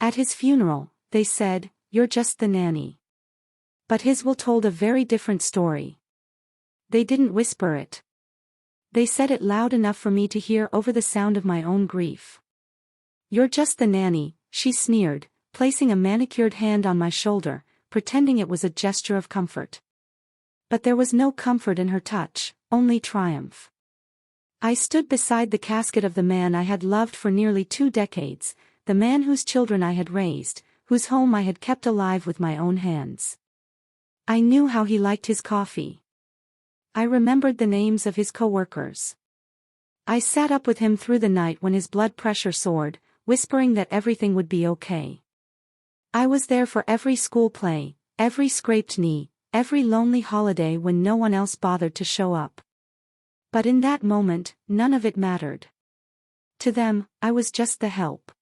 At his funeral, they said, "You're just the nanny." But his will told a very different story. They didn't whisper it. They said it loud enough for me to hear over the sound of my own grief. "You're just the nanny," she sneered, placing a manicured hand on my shoulder, pretending it was a gesture of comfort. But there was no comfort in her touch, only triumph. I stood beside the casket of the man I had loved for nearly 2 decades, the man whose children I had raised, whose home I had kept alive with my own hands. I knew how he liked his coffee. I remembered the names of his co-workers. I sat up with him through the night when his blood pressure soared, whispering that everything would be okay. I was there for every school play, every scraped knee, every lonely holiday when no one else bothered to show up. But in that moment, none of it mattered. To them, I was just the help.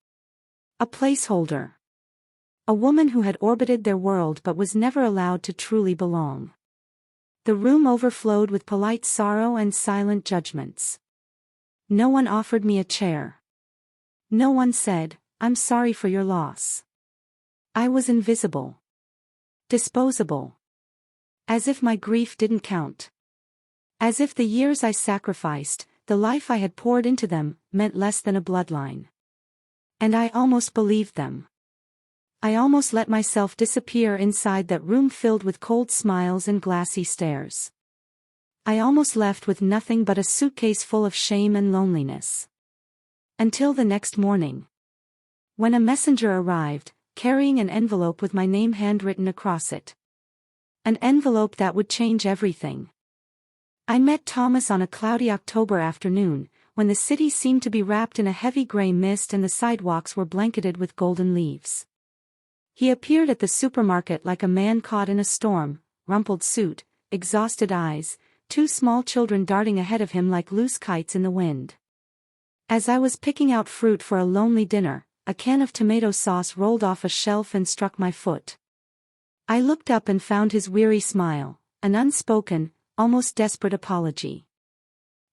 A placeholder. A woman who had orbited their world but was never allowed to truly belong. The room overflowed with polite sorrow and silent judgments. No one offered me a chair. No one said, "I'm sorry for your loss." I was invisible. Disposable. As if my grief didn't count. As if the years I sacrificed, the life I had poured into them, meant less than a bloodline. And I almost believed them. I almost let myself disappear inside that room filled with cold smiles and glassy stares. I almost left with nothing but a suitcase full of shame and loneliness. Until the next morning. When a messenger arrived, carrying an envelope with my name handwritten across it. An envelope that would change everything. I met Thomas on a cloudy October afternoon, when the city seemed to be wrapped in a heavy gray mist and the sidewalks were blanketed with golden leaves. He appeared at the supermarket like a man caught in a storm, rumpled suit, exhausted eyes, 2 small children darting ahead of him like loose kites in the wind. As I was picking out fruit for a lonely dinner, a can of tomato sauce rolled off a shelf and struck my foot. I looked up and found his weary smile, an unspoken, almost desperate apology.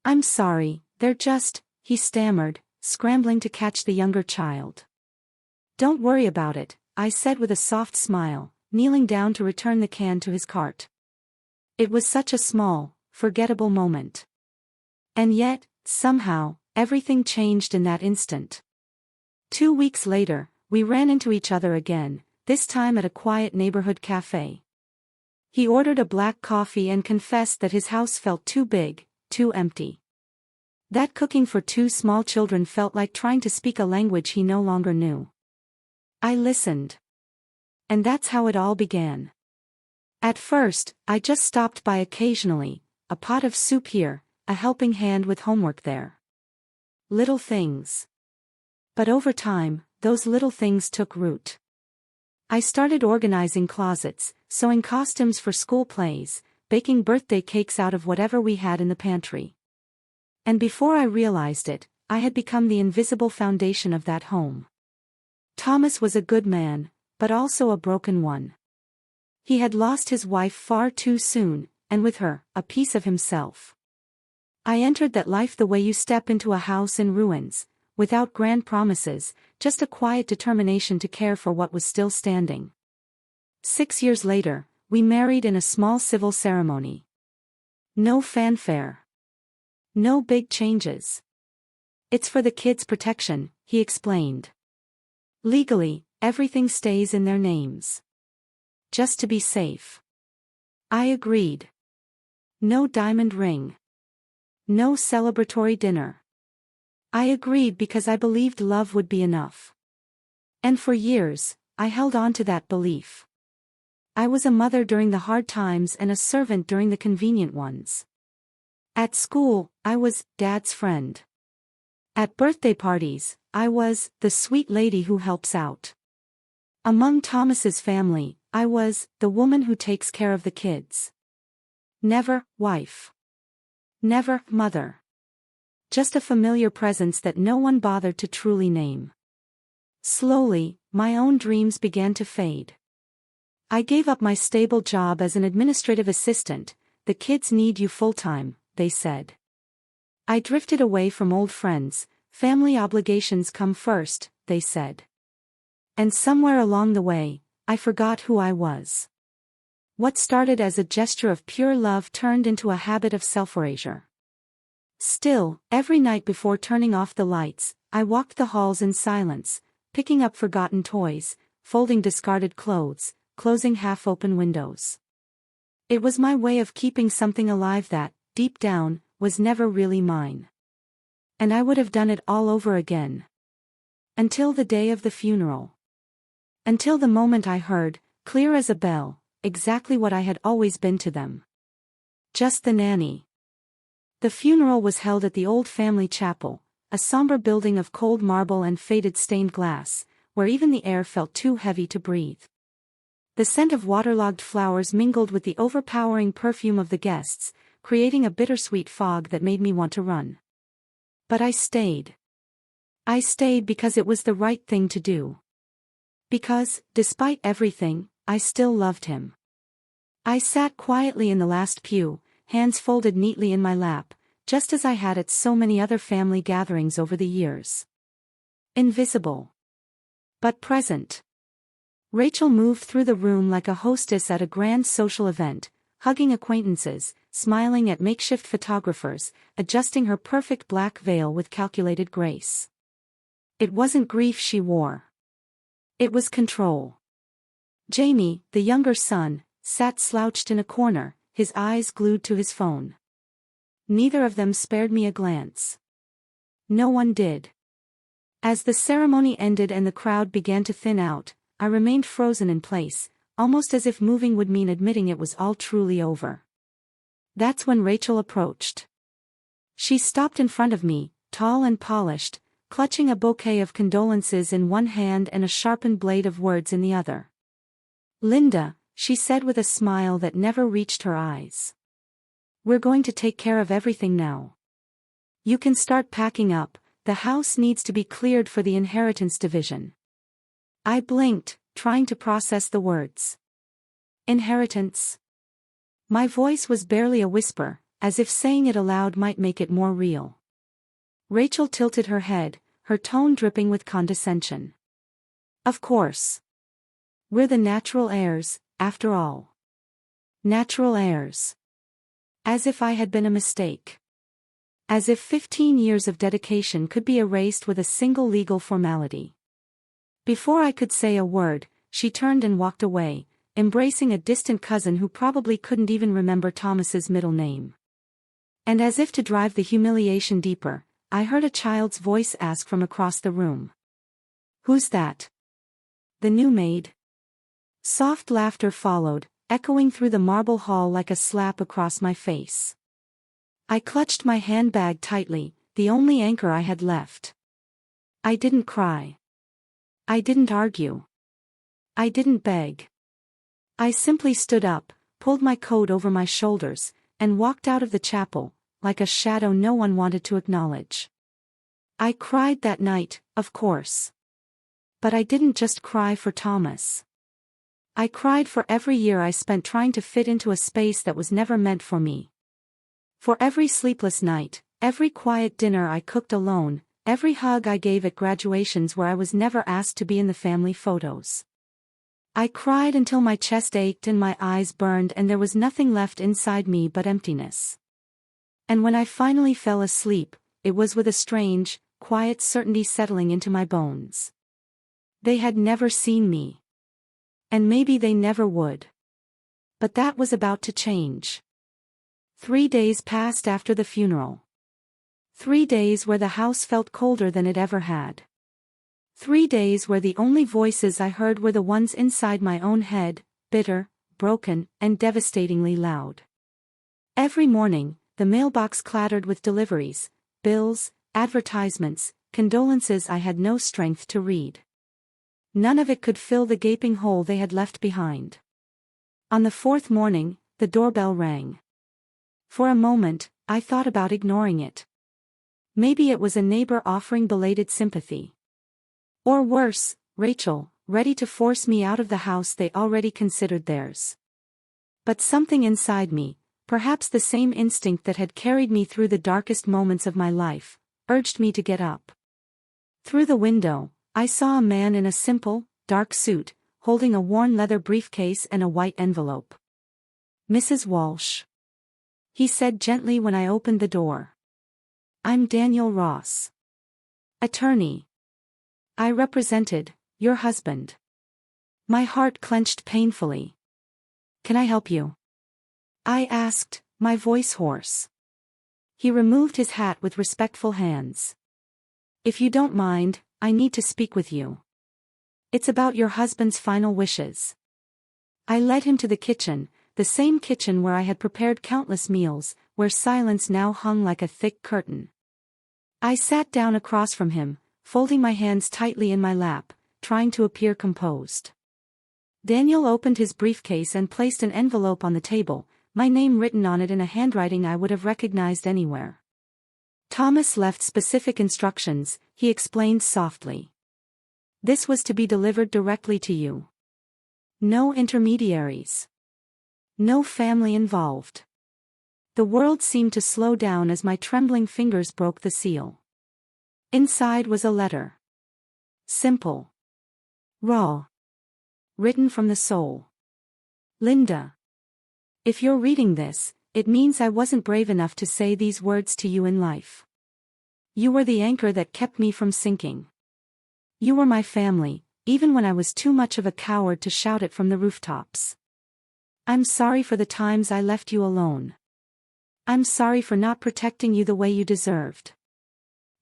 "I'm sorry, they're just," he stammered, scrambling to catch the younger child. "Don't worry about it," I said with a soft smile, kneeling down to return the can to his cart. It was such a small, forgettable moment. And yet, somehow, everything changed in that instant. 2 weeks later, we ran into each other again, this time at a quiet neighborhood cafe. He ordered a black coffee and confessed that his house felt too big, too empty. That cooking for 2 small children felt like trying to speak a language he no longer knew. I listened. And that's how it all began. At first, I just stopped by occasionally, a pot of soup here, a helping hand with homework there. Little things. But over time, those little things took root. I started organizing closets, sewing costumes for school plays, baking birthday cakes out of whatever we had in the pantry. And before I realized it, I had become the invisible foundation of that home. Thomas was a good man, but also a broken one. He had lost his wife far too soon, and with her, a piece of himself. I entered that life the way you step into a house in ruins, without grand promises, just a quiet determination to care for what was still standing. 6 years later, we married in a small civil ceremony. No fanfare. No big changes. "It's for the kids' protection," he explained. "Legally, everything stays in their names. Just to be safe." I agreed. No diamond ring. No celebratory dinner. I agreed because I believed love would be enough. And for years, I held on to that belief. I was a mother during the hard times and a servant during the convenient ones. At school, I was Dad's friend. At birthday parties, I was the sweet lady who helps out. Among Thomas's family, I was the woman who takes care of the kids. Never wife. Never mother. Just a familiar presence that no one bothered to truly name. Slowly, my own dreams began to fade. I gave up my stable job as an administrative assistant. "The kids need you full-time," they said. I drifted away from old friends. "Family obligations come first," they said. And somewhere along the way, I forgot who I was. What started as a gesture of pure love turned into a habit of self-erasure. Still, every night before turning off the lights, I walked the halls in silence, picking up forgotten toys, folding discarded clothes, closing half-open windows. It was my way of keeping something alive that, deep down, was never really mine. And I would have done it all over again. Until the day of the funeral. Until the moment I heard, clear as a bell, exactly what I had always been to them. Just the nanny. The funeral was held at the old family chapel, a somber building of cold marble and faded stained glass, where even the air felt too heavy to breathe. The scent of waterlogged flowers mingled with the overpowering perfume of the guests, creating a bittersweet fog that made me want to run. But I stayed. I stayed because it was the right thing to do. Because, despite everything, I still loved him. I sat quietly in the last pew, hands folded neatly in my lap, just as I had at so many other family gatherings over the years. Invisible. But present. Rachel moved through the room like a hostess at a grand social event, hugging acquaintances, smiling at makeshift photographers, adjusting her perfect black veil with calculated grace. It wasn't grief she wore. It was control. Jamie, the younger son, sat slouched in a corner, his eyes glued to his phone. Neither of them spared me a glance. No one did. As the ceremony ended and the crowd began to thin out, I remained frozen in place, almost as if moving would mean admitting it was all truly over. That's when Rachel approached. She stopped in front of me, tall and polished, clutching a bouquet of condolences in one hand and a sharpened blade of words in the other. "Linda," she said with a smile that never reached her eyes. "We're going to take care of everything now. You can start packing up, the house needs to be cleared for the inheritance division." I blinked, trying to process the words. Inheritance. My voice was barely a whisper, as if saying it aloud might make it more real. Rachel tilted her head, her tone dripping with condescension. "Of course. We're the natural heirs, after all." Natural heirs. As if I had been a mistake. As if 15 years of dedication could be erased with a single legal formality. Before I could say a word, she turned and walked away, embracing a distant cousin who probably couldn't even remember Thomas's middle name. And as if to drive the humiliation deeper, I heard a child's voice ask from across the room. "Who's that?" "The new maid." Soft laughter followed, echoing through the marble hall like a slap across my face. I clutched my handbag tightly, the only anchor I had left. I didn't cry. I didn't argue. I didn't beg. I simply stood up, pulled my coat over my shoulders, and walked out of the chapel, like a shadow no one wanted to acknowledge. I cried that night, of course. But I didn't just cry for Thomas. I cried for every year I spent trying to fit into a space that was never meant for me. For every sleepless night, every quiet dinner I cooked alone, every hug I gave at graduations where I was never asked to be in the family photos. I cried until my chest ached and my eyes burned and there was nothing left inside me but emptiness. And when I finally fell asleep, it was with a strange, quiet certainty settling into my bones. They had never seen me. And maybe they never would. But that was about to change. 3 days passed after the funeral. 3 days where the house felt colder than it ever had. 3 days where the only voices I heard were the ones inside my own head, bitter, broken, and devastatingly loud. Every morning, the mailbox clattered with deliveries, bills, advertisements, condolences I had no strength to read. None of it could fill the gaping hole they had left behind. On the 4th morning, the doorbell rang. For a moment, I thought about ignoring it. Maybe it was a neighbor offering belated sympathy. Or worse, Rachel, ready to force me out of the house they already considered theirs. But something inside me, perhaps the same instinct that had carried me through the darkest moments of my life, urged me to get up. Through the window, I saw a man in a simple, dark suit, holding a worn leather briefcase and a white envelope. "Mrs. Walsh," he said gently when I opened the door. "I'm Daniel Ross, attorney. I represented your husband." My heart clenched painfully. "Can I help you?" I asked, my voice hoarse. He removed his hat with respectful hands. "If you don't mind, I need to speak with you. It's about your husband's final wishes." I led him to the kitchen, the same kitchen where I had prepared countless meals, where silence now hung like a thick curtain. I sat down across from him, folding my hands tightly in my lap, trying to appear composed. Daniel opened his briefcase and placed an envelope on the table, my name written on it in a handwriting I would have recognized anywhere. "Thomas left specific instructions," he explained softly. "This was to be delivered directly to you. No intermediaries. No family involved." The world seemed to slow down as my trembling fingers broke the seal. Inside was a letter. Simple. Raw. Written from the soul. "Linda. If you're reading this, it means I wasn't brave enough to say these words to you in life. You were the anchor that kept me from sinking. You were my family, even when I was too much of a coward to shout it from the rooftops. I'm sorry for the times I left you alone. I'm sorry for not protecting you the way you deserved.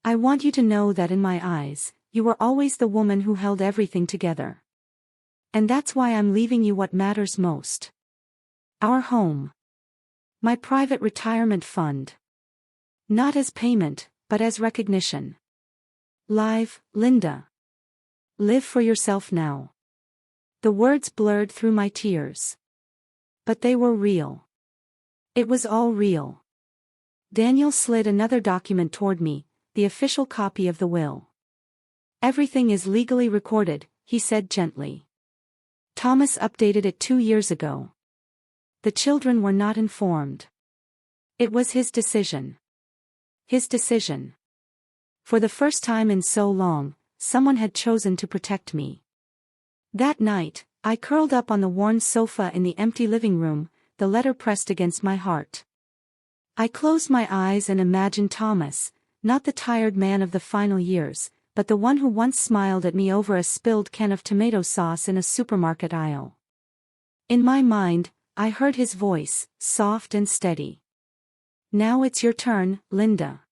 I want you to know that in my eyes, you were always the woman who held everything together. And that's why I'm leaving you what matters most. Our home. My private retirement fund. Not as payment, but as recognition. Live, Linda. Live for yourself now." The words blurred through my tears. But they were real. It was all real. Daniel slid another document toward me, the official copy of the will. "Everything is legally recorded," he said gently. "Thomas updated it 2 years ago. The children were not informed. It was his decision. His decision. For the first time in so long, someone had chosen to protect me." That night, I curled up on the worn sofa in the empty living room, the letter pressed against my heart. I closed my eyes and imagined Thomas, not the tired man of the final years, but the one who once smiled at me over a spilled can of tomato sauce in a supermarket aisle. In my mind, I heard his voice, soft and steady. "Now it's your turn, Linda."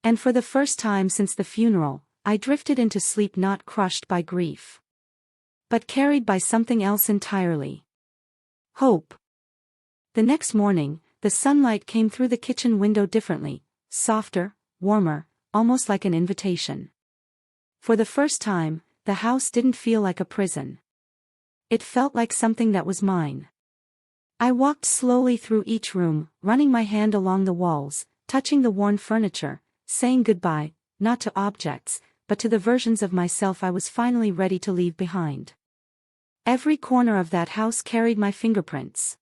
And for the first time since the funeral, I drifted into sleep not crushed by grief, but carried by something else entirely. Hope. The next morning, the sunlight came through the kitchen window differently, softer, warmer, almost like an invitation. For the first time, the house didn't feel like a prison. It felt like something that was mine. I walked slowly through each room, running my hand along the walls, touching the worn furniture, saying goodbye, not to objects, but to the versions of myself I was finally ready to leave behind. Every corner of that house carried my fingerprints.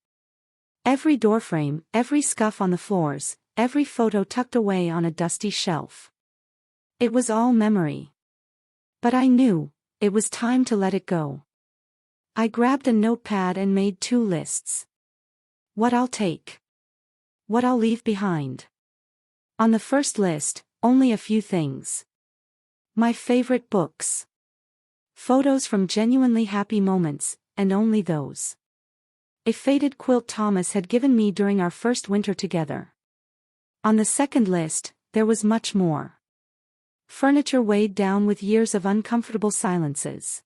Every doorframe, every scuff on the floors, every photo tucked away on a dusty shelf. It was all memory. But I knew, it was time to let it go. I grabbed a notepad and made 2 lists. What I'll take. What I'll leave behind. On the first list, only a few things. My favorite books. Photos from genuinely happy moments, and only those. A faded quilt Thomas had given me during our first winter together. On the second list, there was much more. Furniture weighed down with years of uncomfortable silences.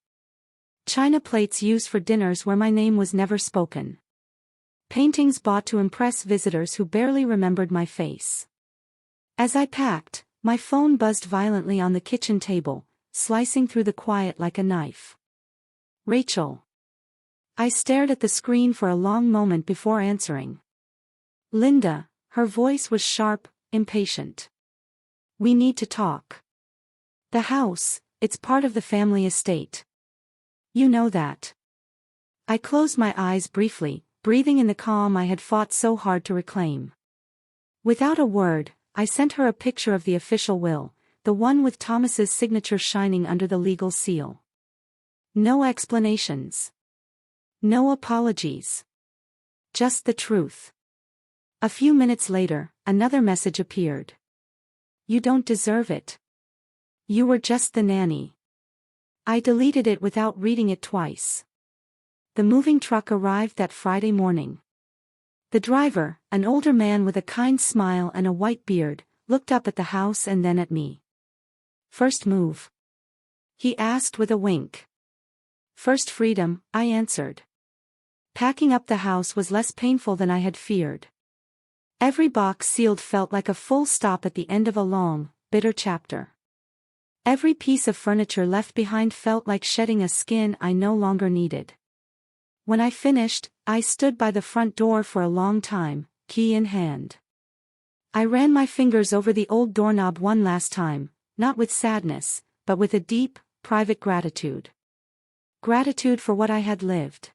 China plates used for dinners where my name was never spoken. Paintings bought to impress visitors who barely remembered my face. As I packed, my phone buzzed violently on the kitchen table, slicing through the quiet like a knife. "Rachel." I stared at the screen for a long moment before answering. "Linda," her voice was sharp, impatient. "We need to talk. The house, it's part of the family estate. You know that." I closed my eyes briefly, breathing in the calm I had fought so hard to reclaim. Without a word, I sent her a picture of the official will, the one with Thomas's signature shining under the legal seal. No explanations. No apologies. Just the truth. A few minutes later, another message appeared. You don't deserve it. You were just the nanny. I deleted it without reading it twice. The moving truck arrived that Friday morning. The driver, an older man with a kind smile and a white beard, looked up at the house and then at me. First move? He asked with a wink. First freedom, I answered. Packing up the house was less painful than I had feared. Every box sealed felt like a full stop at the end of a long, bitter chapter. Every piece of furniture left behind felt like shedding a skin I no longer needed. When I finished, I stood by the front door for a long time, key in hand. I ran my fingers over the old doorknob one last time, not with sadness, but with a deep, private gratitude. Gratitude for what I had lived.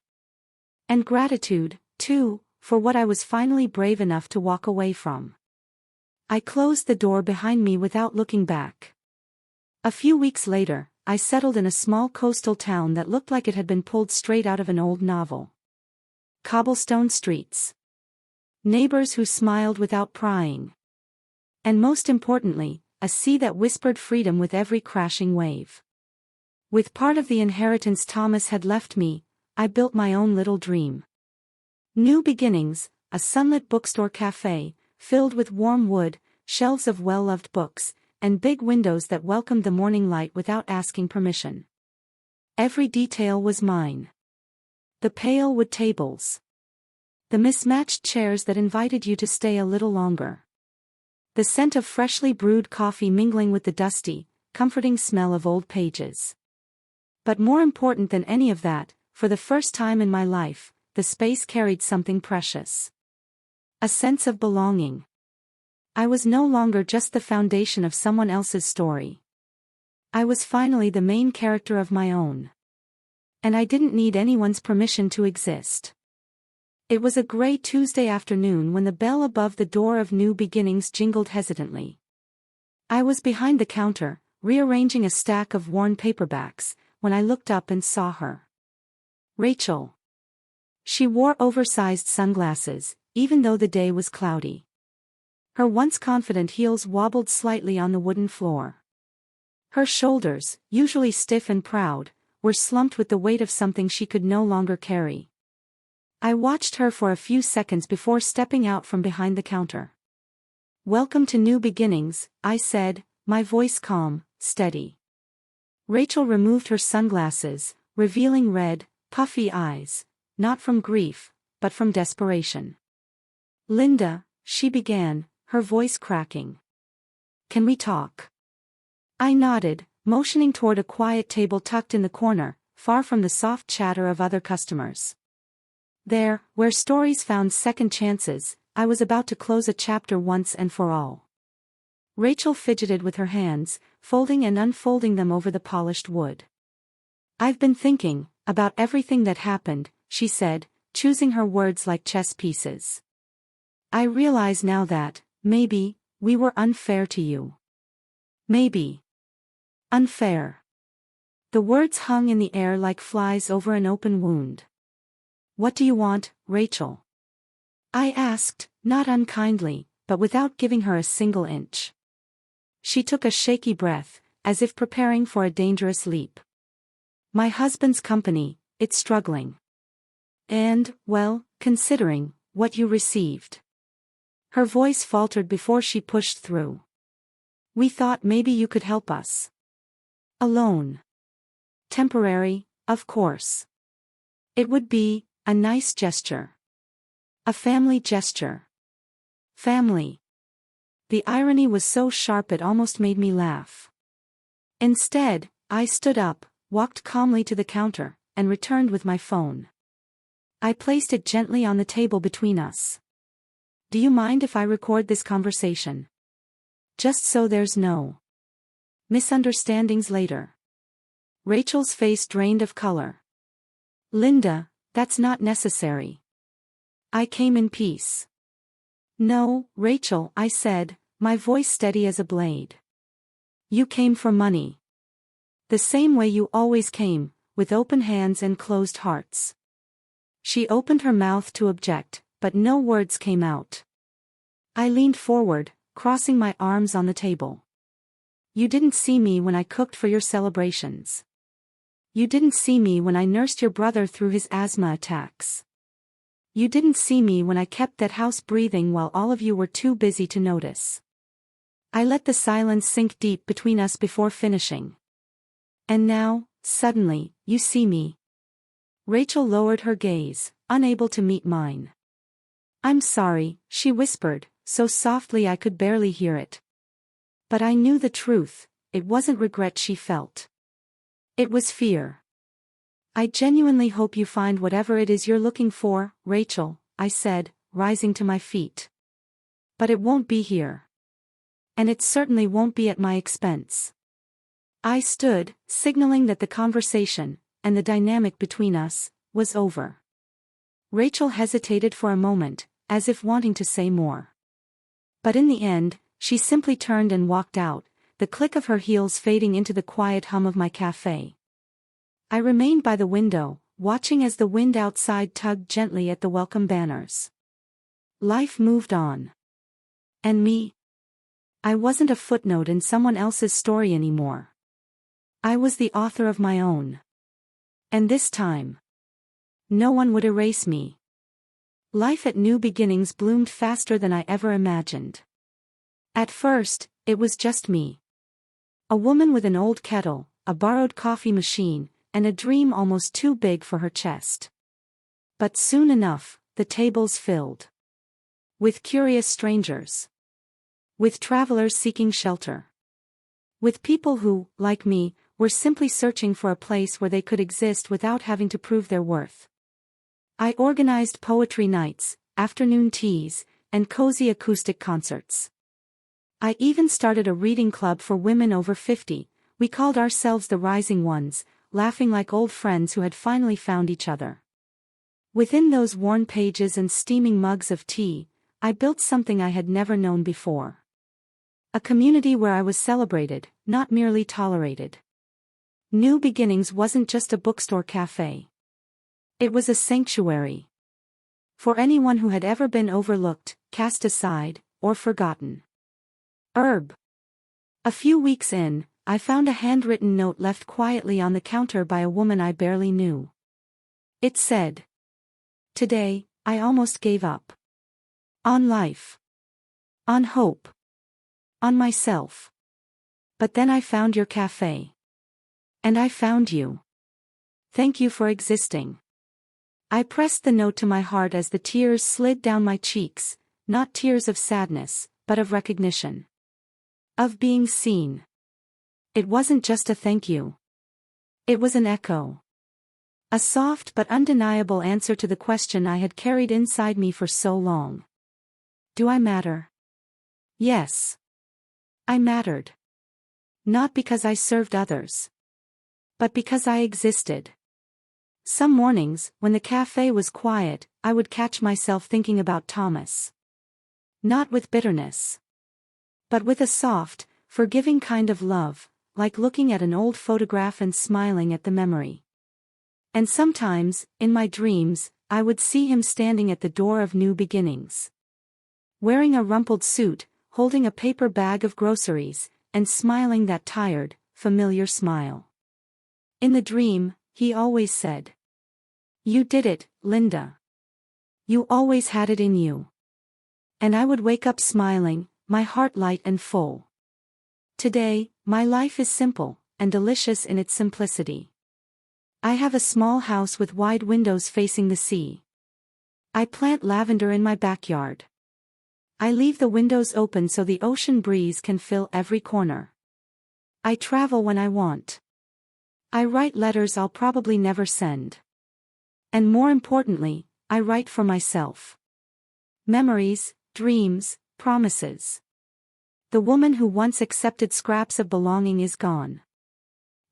And gratitude, too, for what I was finally brave enough to walk away from. I closed the door behind me without looking back. A few weeks later, I settled in a small coastal town that looked like it had been pulled straight out of an old novel. Cobblestone streets. Neighbors who smiled without prying. And most importantly, a sea that whispered freedom with every crashing wave. With part of the inheritance Thomas had left me, I built my own little dream. New beginnings, a sunlit bookstore cafe, filled with warm wood, shelves of well-loved books, and big windows that welcomed the morning light without asking permission. Every detail was mine. The pale wood tables. The mismatched chairs that invited you to stay a little longer. The scent of freshly brewed coffee mingling with the dusty, comforting smell of old pages. But more important than any of that, for the first time in my life, the space carried something precious. A sense of belonging. I was no longer just the foundation of someone else's story. I was finally the main character of my own. And I didn't need anyone's permission to exist. It was a gray Tuesday afternoon when the bell above the door of New Beginnings jingled hesitantly. I was behind the counter, rearranging a stack of worn paperbacks, when I looked up and saw her. Rachel. She wore oversized sunglasses, even though the day was cloudy. Her once confident heels wobbled slightly on the wooden floor. Her shoulders, usually stiff and proud, were slumped with the weight of something she could no longer carry. I watched her for a few seconds before stepping out from behind the counter. Welcome to New Beginnings, I said, my voice calm, steady. Rachel removed her sunglasses, revealing red, puffy eyes, not from grief, but from desperation. Linda, she began, her voice cracking. Can we talk? I nodded, motioning toward a quiet table tucked in the corner, far from the soft chatter of other customers. There, where stories found second chances, I was about to close a chapter once and for all. Rachel fidgeted with her hands, folding and unfolding them over the polished wood. I've been thinking about everything that happened, she said, choosing her words like chess pieces. I realize now that, maybe, we were unfair to you. Maybe. Unfair. The words hung in the air like flies over an open wound. What do you want, Rachel? I asked, not unkindly, but without giving her a single inch. She took a shaky breath, as if preparing for a dangerous leap. My husband's company, it's struggling. And, well, considering what you received. Her voice faltered before she pushed through. We thought maybe you could help us. Alone. Temporary, of course. It would be a nice gesture. A family gesture. Family. The irony was so sharp it almost made me laugh. Instead, I stood up, walked calmly to the counter, and returned with my phone. I placed it gently on the table between us. Do you mind if I record this conversation? Just so there's no misunderstandings later. Rachel's face drained of color. Linda, that's not necessary. I came in peace. No, Rachel, I said, my voice steady as a blade. You came for money. The same way you always came, with open hands and closed hearts. She opened her mouth to object, but no words came out. I leaned forward, crossing my arms on the table. You didn't see me when I cooked for your celebrations. You didn't see me when I nursed your brother through his asthma attacks. You didn't see me when I kept that house breathing while all of you were too busy to notice. I let the silence sink deep between us before finishing. And now, suddenly, you see me. Rachel lowered her gaze, unable to meet mine. I'm sorry, she whispered, so softly I could barely hear it. But I knew the truth, it wasn't regret she felt. It was fear. I genuinely hope you find whatever it is you're looking for, Rachel, I said, rising to my feet. But it won't be here. And it certainly won't be at my expense. I stood, signaling that the conversation, and the dynamic between us, was over. Rachel hesitated for a moment, as if wanting to say more. But in the end, she simply turned and walked out, the click of her heels fading into the quiet hum of my cafe. I remained by the window, watching as the wind outside tugged gently at the welcome banners. Life moved on. And me? I wasn't a footnote in someone else's story anymore. I was the author of my own. And this time, no one would erase me. Life at New Beginnings bloomed faster than I ever imagined. At first, it was just me. A woman with an old kettle, a borrowed coffee machine, and a dream almost too big for her chest. But soon enough, the tables filled. With curious strangers. With travelers seeking shelter. With people who, like me, were simply searching for a place where they could exist without having to prove their worth. I organized poetry nights, afternoon teas, and cozy acoustic concerts. I even started a reading club for women over 50, we called ourselves the Rising Ones, laughing like old friends who had finally found each other. Within those worn pages and steaming mugs of tea, I built something I had never known before. A community where I was celebrated, not merely tolerated. New Beginnings wasn't just a bookstore cafe. It was a sanctuary. For anyone who had ever been overlooked, cast aside, or forgotten. A few weeks in, I found a handwritten note left quietly on the counter by a woman I barely knew. It said, "Today, I almost gave up. On life. On hope. On myself. But then I found your cafe. And I found you. Thank you for existing." I pressed the note to my heart as the tears slid down my cheeks, not tears of sadness, but of recognition. Of being seen. It wasn't just a thank you. It was an echo. A soft but undeniable answer to the question I had carried inside me for so long. Do I matter? Yes. I mattered. Not because I served others. But because I existed. Some mornings, when the cafe was quiet, I would catch myself thinking about Thomas. Not with bitterness. But with a soft, forgiving kind of love, like looking at an old photograph and smiling at the memory. And sometimes, in my dreams, I would see him standing at the door of New Beginnings. Wearing a rumpled suit, holding a paper bag of groceries, and smiling that tired, familiar smile. In the dream, he always said, "You did it, Linda. You always had it in you." And I would wake up smiling, my heart light and full. Today, my life is simple, and delicious in its simplicity. I have a small house with wide windows facing the sea. I plant lavender in my backyard. I leave the windows open so the ocean breeze can fill every corner. I travel when I want. I write letters I'll probably never send. And more importantly, I write for myself. Memories, dreams, promises. The woman who once accepted scraps of belonging is gone.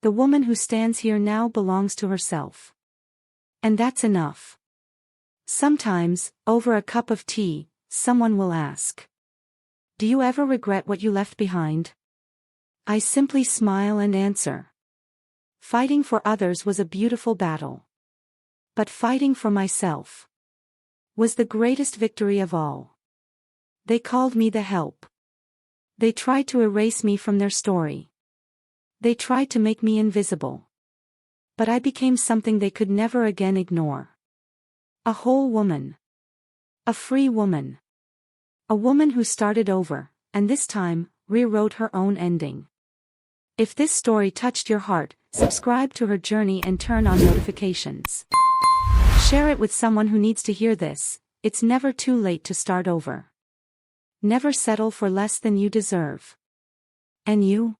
The woman who stands here now belongs to herself. And that's enough. Sometimes, over a cup of tea, someone will ask, "Do you ever regret what you left behind?" I simply smile and answer, Fighting for others was a beautiful battle. But fighting for myself was the greatest victory of all. They called me the help. They tried to erase me from their story. They tried to make me invisible. But I became something they could never again ignore. A whole woman. A free woman. A woman who started over, and this time, rewrote her own ending. If this story touched your heart, subscribe to her journey and turn on notifications. Share it with someone who needs to hear this. It's never too late to start over. Never settle for less than you deserve. And you?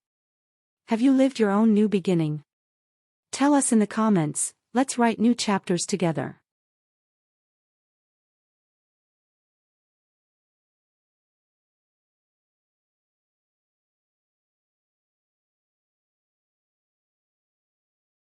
Have you lived your own new beginning? Tell us in the comments. Let's write new chapters together.